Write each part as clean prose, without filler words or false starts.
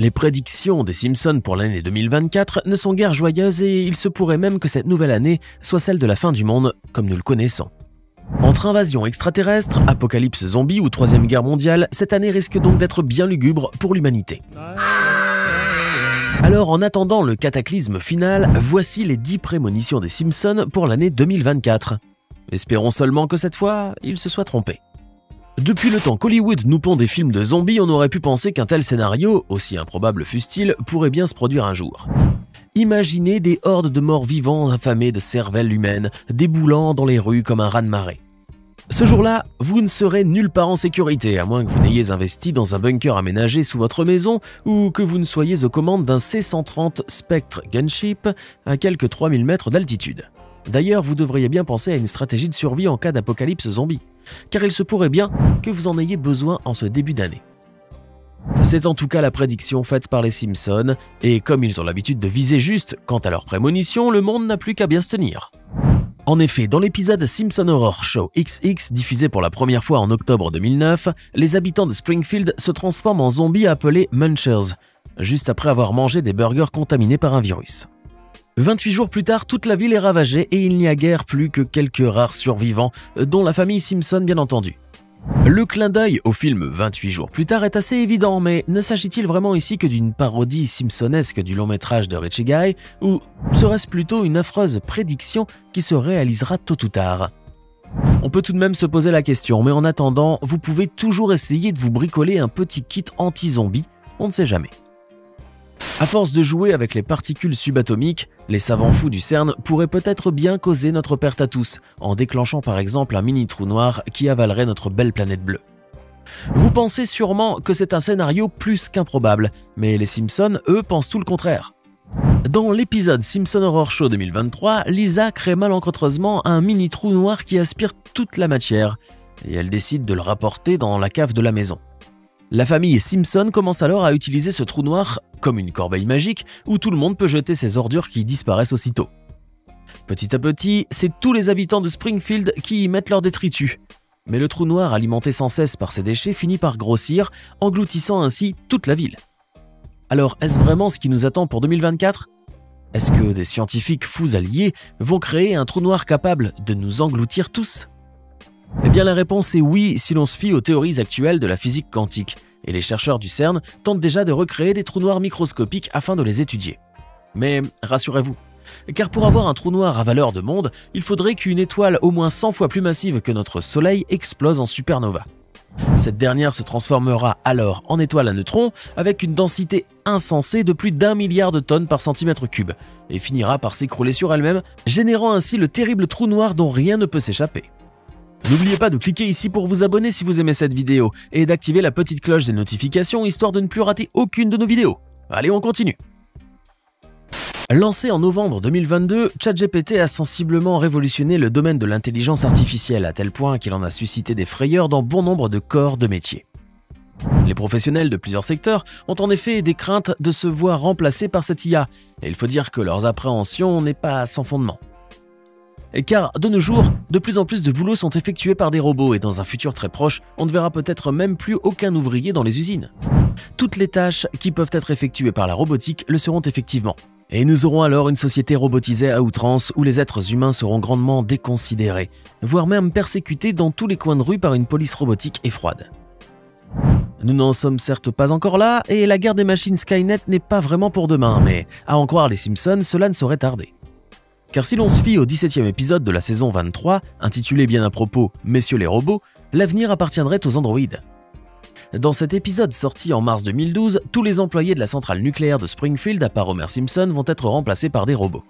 Les prédictions des Simpsons pour l'année 2024 ne sont guère joyeuses et il se pourrait même que cette nouvelle année soit celle de la fin du monde comme nous le connaissons. Entre invasion extraterrestre, apocalypse zombie ou troisième guerre mondiale, cette année risque donc d'être bien lugubre pour l'humanité. Alors en attendant le cataclysme final, voici les 10 prémonitions des Simpsons pour l'année 2024. Espérons seulement que cette fois, ils se soient trompés. Depuis le temps qu'Hollywood nous pond des films de zombies, on aurait pu penser qu'un tel scénario, aussi improbable fût-il, pourrait bien se produire un jour. Imaginez des hordes de morts vivants affamés de cervelles humaines, déboulant dans les rues comme un raz-de-marée. Ce jour-là, vous ne serez nulle part en sécurité, à moins que vous n'ayez investi dans un bunker aménagé sous votre maison ou que vous ne soyez aux commandes d'un C-130 Spectre Gunship à quelques 3000 mètres d'altitude. D'ailleurs, vous devriez bien penser à une stratégie de survie en cas d'apocalypse zombie, car il se pourrait bien que vous en ayez besoin en ce début d'année. C'est en tout cas la prédiction faite par les Simpsons, et comme ils ont l'habitude de viser juste quant à leurs prémonitions, le monde n'a plus qu'à bien se tenir. En effet, dans l'épisode Simpson Horror Show XX, diffusé pour la première fois en octobre 2009, les habitants de Springfield se transforment en zombies appelés Munchers, juste après avoir mangé des burgers contaminés par un virus. 28 jours plus tard, toute la ville est ravagée et il n'y a guère plus que quelques rares survivants, dont la famille Simpson bien entendu. Le clin d'œil au film 28 jours plus tard est assez évident, mais ne s'agit-il vraiment ici que d'une parodie simpsonesque du long métrage de Richie Guy, ou serait-ce plutôt une affreuse prédiction qui se réalisera tôt ou tard? On peut tout de même se poser la question, mais en attendant, vous pouvez toujours essayer de vous bricoler un petit kit anti-zombie, on ne sait jamais. À force de jouer avec les particules subatomiques, les savants fous du CERN pourraient peut-être bien causer notre perte à tous, en déclenchant par exemple un mini trou noir qui avalerait notre belle planète bleue. Vous pensez sûrement que c'est un scénario plus qu'improbable, mais les Simpsons, eux, pensent tout le contraire. Dans l'épisode Simpson Horror Show 2023, Lisa crée malencontreusement un mini trou noir qui aspire toute la matière, et elle décide de le rapporter dans la cave de la maison. La famille Simpson commence alors à utiliser ce trou noir comme une corbeille magique où tout le monde peut jeter ses ordures qui disparaissent aussitôt. Petit à petit, c'est tous les habitants de Springfield qui y mettent leurs détritus. Mais le trou noir, alimenté sans cesse par ces déchets, finit par grossir, engloutissant ainsi toute la ville. Alors, est-ce vraiment ce qui nous attend pour 2024 ? Est-ce que des scientifiques fous alliés vont créer un trou noir capable de nous engloutir tous ? Eh bien la réponse est oui si l'on se fie aux théories actuelles de la physique quantique, et les chercheurs du CERN tentent déjà de recréer des trous noirs microscopiques afin de les étudier. Mais rassurez-vous, car pour avoir un trou noir à valeur de monde, il faudrait qu'une étoile au moins 100 fois plus massive que notre Soleil explose en supernova. Cette dernière se transformera alors en étoile à neutrons avec une densité insensée de plus d'1 milliard de tonnes par centimètre cube, et finira par s'écrouler sur elle-même, générant ainsi le terrible trou noir dont rien ne peut s'échapper. N'oubliez pas de cliquer ici pour vous abonner si vous aimez cette vidéo et d'activer la petite cloche des notifications histoire de ne plus rater aucune de nos vidéos. Allez, on continue. Lancé en novembre 2022, ChatGPT a sensiblement révolutionné le domaine de l'intelligence artificielle à tel point qu'il en a suscité des frayeurs dans bon nombre de corps de métier. Les professionnels de plusieurs secteurs ont en effet des craintes de se voir remplacés par cette IA, et il faut dire que leurs appréhensions n'est pas sans fondement. Car de nos jours, de plus en plus de boulots sont effectués par des robots et dans un futur très proche, on ne verra peut-être même plus aucun ouvrier dans les usines. Toutes les tâches qui peuvent être effectuées par la robotique le seront effectivement. Et nous aurons alors une société robotisée à outrance où les êtres humains seront grandement déconsidérés, voire même persécutés dans tous les coins de rue par une police robotique et froide. Nous n'en sommes certes pas encore là et la guerre des machines Skynet n'est pas vraiment pour demain, mais à en croire les Simpsons, cela ne saurait tarder. Car si l'on se fie au 17e épisode de la saison 23, intitulé bien à propos « Messieurs les robots », l'avenir appartiendrait aux androïdes. Dans cet épisode sorti en mars 2012, tous les employés de la centrale nucléaire de Springfield, à part Homer Simpson, vont être remplacés par des robots.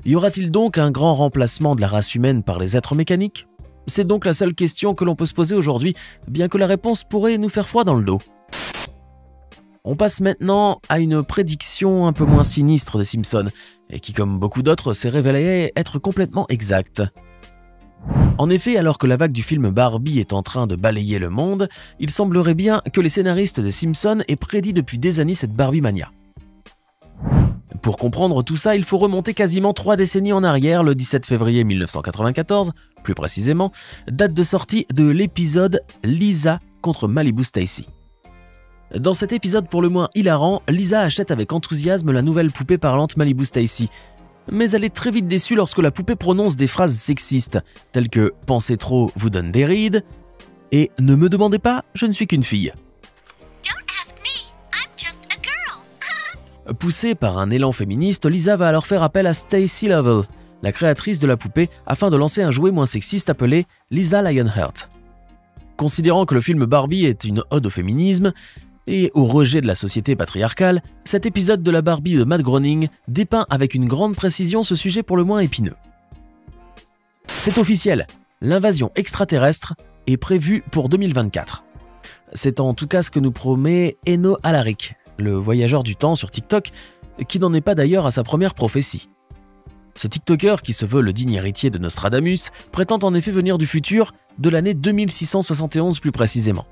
Y aura-t-il donc un grand remplacement de la race humaine par les êtres mécaniques ? C'est donc la seule question que l'on peut se poser aujourd'hui, bien que la réponse pourrait nous faire froid dans le dos. On passe maintenant à une prédiction un peu moins sinistre des Simpsons, et qui comme beaucoup d'autres s'est révélée être complètement exacte. En effet, alors que la vague du film Barbie est en train de balayer le monde, il semblerait bien que les scénaristes des Simpsons aient prédit depuis des années cette Barbie mania. Pour comprendre tout ça, il faut remonter quasiment 3 décennies en arrière, le 17 février 1994, plus précisément, date de sortie de l'épisode Lisa contre Malibu Stacy. Dans cet épisode pour le moins hilarant, Lisa achète avec enthousiasme la nouvelle poupée parlante Malibu Stacy. Mais elle est très vite déçue lorsque la poupée prononce des phrases sexistes, telles que « Pensez trop vous donne des rides » et « Ne me demandez pas, je ne suis qu'une fille ». Poussée par un élan féministe, Lisa va alors faire appel à Stacy Lovell, la créatrice de la poupée, afin de lancer un jouet moins sexiste appelé Lisa Lionheart. Considérant que le film Barbie est une ode au féminisme et au rejet de la société patriarcale, cet épisode de la Barbie de Matt Groening dépeint avec une grande précision ce sujet pour le moins épineux. C'est officiel, l'invasion extraterrestre est prévue pour 2024. C'est en tout cas ce que nous promet Eno Alaric, le voyageur du temps sur TikTok, qui n'en est pas d'ailleurs à sa première prophétie. Ce TikToker, qui se veut le digne héritier de Nostradamus, prétend en effet venir du futur, de l'année 2671 plus précisément.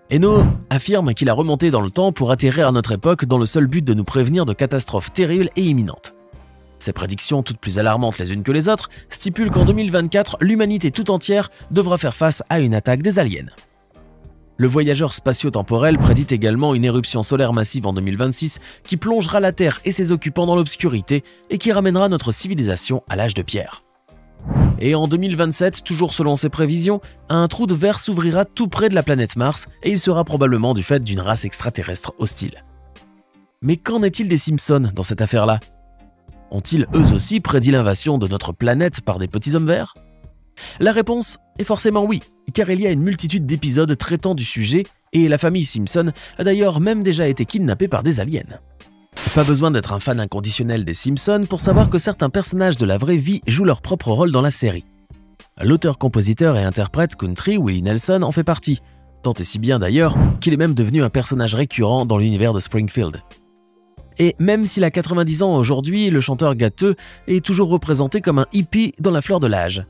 Eno affirme qu'il a remonté dans le temps pour atterrir à notre époque dans le seul but de nous prévenir de catastrophes terribles et imminentes. Ces prédictions, toutes plus alarmantes les unes que les autres, stipulent qu'en 2024, l'humanité tout entière devra faire face à une attaque des aliens. Le voyageur spatio-temporel prédit également une éruption solaire massive en 2026 qui plongera la Terre et ses occupants dans l'obscurité et qui ramènera notre civilisation à l'âge de pierre. Et en 2027, toujours selon ses prévisions, un trou de verre s'ouvrira tout près de la planète Mars et il sera probablement du fait d'une race extraterrestre hostile. Mais qu'en est-il des Simpsons dans cette affaire-là? Ont-ils eux aussi prédit l'invasion de notre planète par des petits hommes verts? La réponse est forcément oui, car il y a une multitude d'épisodes traitant du sujet et la famille Simpson a d'ailleurs même déjà été kidnappée par des aliens. Pas besoin d'être un fan inconditionnel des Simpsons pour savoir que certains personnages de la vraie vie jouent leur propre rôle dans la série. L'auteur, compositeur et interprète country Willie Nelson en fait partie, tant et si bien d'ailleurs qu'il est même devenu un personnage récurrent dans l'univers de Springfield. Et même s'il a 90 ans aujourd'hui, le chanteur gâteux est toujours représenté comme un hippie dans la fleur de l'âge.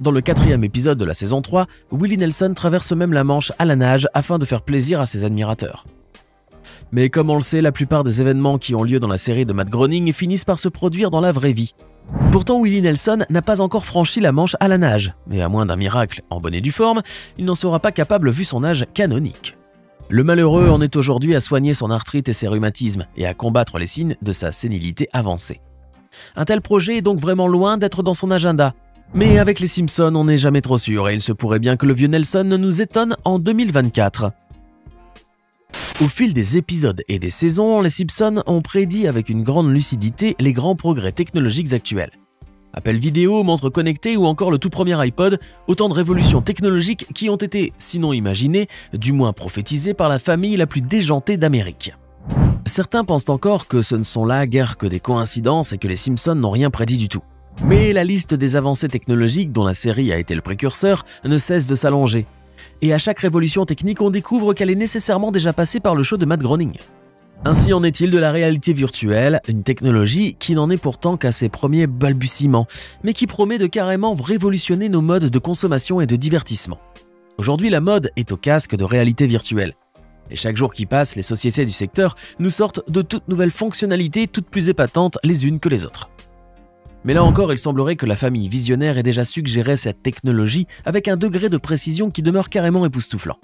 Dans le 4e épisode de la saison 3, Willie Nelson traverse même la Manche à la nage afin de faire plaisir à ses admirateurs. Mais comme on le sait, la plupart des événements qui ont lieu dans la série de Matt Groening finissent par se produire dans la vraie vie. Pourtant, Willie Nelson n'a pas encore franchi la Manche à la nage, et à moins d'un miracle en bonne et due forme, il n'en sera pas capable vu son âge canonique. Le malheureux en est aujourd'hui à soigner son arthrite et ses rhumatismes, et à combattre les signes de sa sénilité avancée. Un tel projet est donc vraiment loin d'être dans son agenda. Mais avec les Simpsons, on n'est jamais trop sûr, et il se pourrait bien que le vieux Nelson nous étonne en 2024. Au fil des épisodes et des saisons, les Simpsons ont prédit avec une grande lucidité les grands progrès technologiques actuels. Appels vidéo, montres connectées ou encore le tout premier iPod, autant de révolutions technologiques qui ont été, sinon imaginées, du moins prophétisées par la famille la plus déjantée d'Amérique. Certains pensent encore que ce ne sont là guère que des coïncidences et que les Simpsons n'ont rien prédit du tout. Mais la liste des avancées technologiques dont la série a été le précurseur ne cesse de s'allonger. Et à chaque révolution technique, on découvre qu'elle est nécessairement déjà passée par le show de Matt Groening. Ainsi en est-il de la réalité virtuelle, une technologie qui n'en est pourtant qu'à ses premiers balbutiements, mais qui promet de carrément révolutionner nos modes de consommation et de divertissement. Aujourd'hui, la mode est au casque de réalité virtuelle. Et chaque jour qui passe, les sociétés du secteur nous sortent de toutes nouvelles fonctionnalités, toutes plus épatantes les unes que les autres. Mais là encore, il semblerait que la famille visionnaire ait déjà suggéré cette technologie avec un degré de précision qui demeure carrément époustouflant.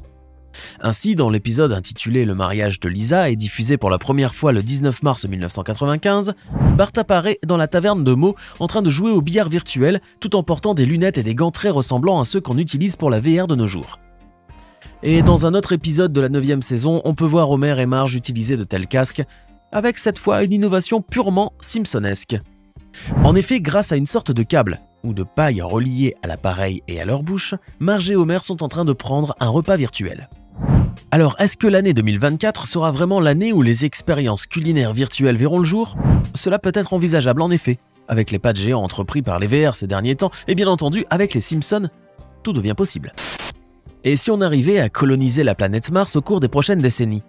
Ainsi, dans l'épisode intitulé « Le mariage de Lisa » et diffusé pour la première fois le 19 mars 1995, Bart apparaît dans la taverne de Moe en train de jouer au billard virtuel tout en portant des lunettes et des gants très ressemblant à ceux qu'on utilise pour la VR de nos jours. Et dans un autre épisode de la 9e saison, on peut voir Homer et Marge utiliser de tels casques, avec cette fois une innovation purement simpsonesque. En effet, grâce à une sorte de câble ou de paille reliée à l'appareil et à leur bouche, Marge et Homer sont en train de prendre un repas virtuel. Alors, est-ce que l'année 2024 sera vraiment l'année où les expériences culinaires virtuelles verront le jour? Cela peut être envisageable en effet, avec les pas de géants entrepris par les VR ces derniers temps, et bien entendu avec les Simpsons, tout devient possible. Et si on arrivait à coloniser la planète Mars au cours des prochaines décennies?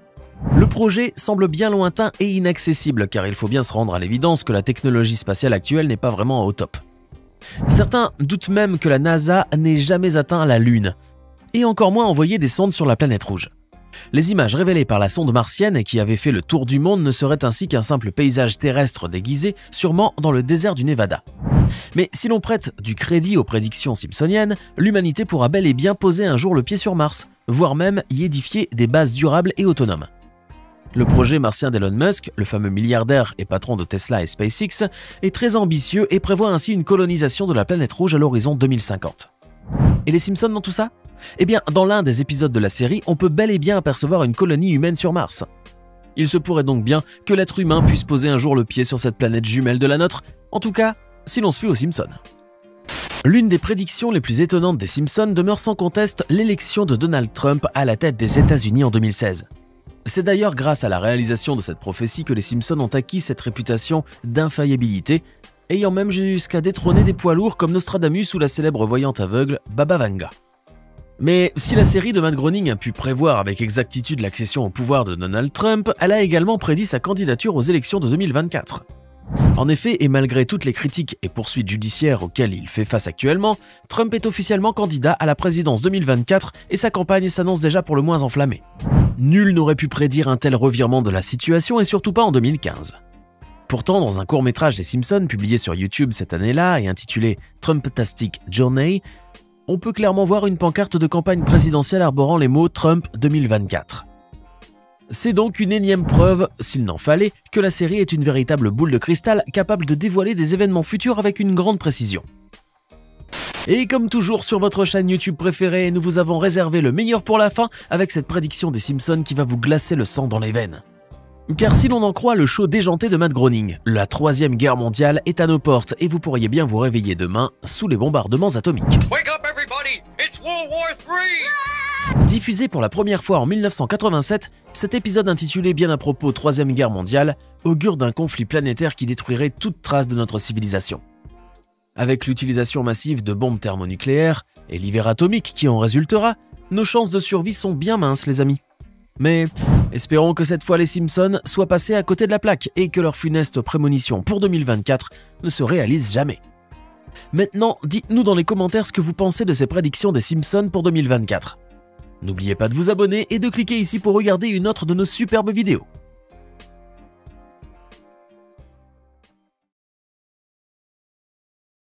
Le projet semble bien lointain et inaccessible car il faut bien se rendre à l'évidence que la technologie spatiale actuelle n'est pas vraiment au top. Certains doutent même que la NASA n'ait jamais atteint la Lune, et encore moins envoyé des sondes sur la planète rouge. Les images révélées par la sonde martienne qui avait fait le tour du monde ne seraient ainsi qu'un simple paysage terrestre déguisé, sûrement dans le désert du Nevada. Mais si l'on prête du crédit aux prédictions simpsoniennes, l'humanité pourra bel et bien poser un jour le pied sur Mars, voire même y édifier des bases durables et autonomes. Le projet martien d'Elon Musk, le fameux milliardaire et patron de Tesla et SpaceX, est très ambitieux et prévoit ainsi une colonisation de la planète rouge à l'horizon 2050. Et les Simpsons dans tout ça? Eh bien, dans l'un des épisodes de la série, on peut bel et bien apercevoir une colonie humaine sur Mars. Il se pourrait donc bien que l'être humain puisse poser un jour le pied sur cette planète jumelle de la nôtre, en tout cas, si l'on se fie aux Simpsons. L'une des prédictions les plus étonnantes des Simpsons demeure sans conteste l'élection de Donald Trump à la tête des États-Unis en 2016. C'est d'ailleurs grâce à la réalisation de cette prophétie que les Simpsons ont acquis cette réputation d'infaillibilité, ayant même jusqu'à détrôner des poids lourds comme Nostradamus ou la célèbre voyante aveugle Baba Vanga. Mais si la série de Matt Groening a pu prévoir avec exactitude l'accession au pouvoir de Donald Trump, elle a également prédit sa candidature aux élections de 2024. En effet, et malgré toutes les critiques et poursuites judiciaires auxquelles il fait face actuellement, Trump est officiellement candidat à la présidence 2024 et sa campagne s'annonce déjà pour le moins enflammée. Nul n'aurait pu prédire un tel revirement de la situation et surtout pas en 2015. Pourtant, dans un court-métrage des Simpsons publié sur YouTube cette année-là et intitulé Trumptastic Journey, on peut clairement voir une pancarte de campagne présidentielle arborant les mots Trump 2024. C'est donc une énième preuve, s'il n'en fallait, que la série est une véritable boule de cristal capable de dévoiler des événements futurs avec une grande précision. Et comme toujours sur votre chaîne YouTube préférée, nous vous avons réservé le meilleur pour la fin avec cette prédiction des Simpsons qui va vous glacer le sang dans les veines. Car si l'on en croit le show déjanté de Matt Groening, la 3e guerre mondiale est à nos portes et vous pourriez bien vous réveiller demain sous les bombardements atomiques. Wake up everybody! It's World War III! Diffusé pour la première fois en 1987, cet épisode intitulé bien à propos 3e guerre mondiale augure d'un conflit planétaire qui détruirait toute trace de notre civilisation. Avec l'utilisation massive de bombes thermonucléaires et l'hiver atomique qui en résultera, nos chances de survie sont bien minces les amis. Mais espérons que cette fois les Simpsons soient passés à côté de la plaque et que leur funeste prémonition pour 2024 ne se réalise jamais. Maintenant, dites-nous dans les commentaires ce que vous pensez de ces prédictions des Simpsons pour 2024. N'oubliez pas de vous abonner et de cliquer ici pour regarder une autre de nos superbes vidéos.